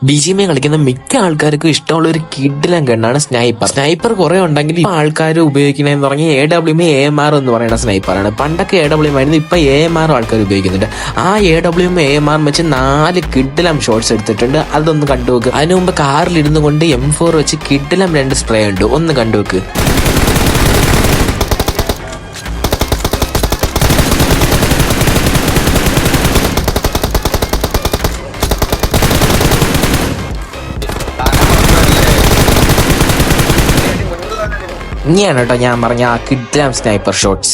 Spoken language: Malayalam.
BGMI കളിക്കുന്ന മിക്ക ആൾക്കാർക്കും ഇഷ്ടമുള്ള ഒരു കിഡിലൻ ഗണ്ണാണ് സ്നൈപ്പർ കുറെ ഉണ്ടെങ്കിൽ ഇപ്പൊ ആൾക്കാർ ഉപയോഗിക്കണേന്ന് പറഞ്ഞാൽ AWM AMR എന്ന് പറയുന്ന സ്നൈപ്പറാണ്. പണ്ടൊക്കെ AWM ആയിരുന്നു, ഇപ്പൊ AMR ആൾക്കാർ ഉപയോഗിക്കുന്നുണ്ട്. ആ AWM AMR വെച്ച് 4 കിഡിലം ഷോട്ട്സ് എടുത്തിട്ടുണ്ട്. അതൊന്ന് കണ്ടുവെക്ക്. അതിനു മുമ്പ് കാറിൽ ഇരുന്നു കൊണ്ട് M4 വെച്ച് കിഡിലം 2 സ്പ്രേ ഉണ്ട്, ഒന്ന് കണ്ടുവെക്ക്. ഇനിയാണ് കേട്ടോ ഞാൻ പറഞ്ഞ ആ കിഡിലം സ്നൈപ്പർ ഷോട്ട്സ്.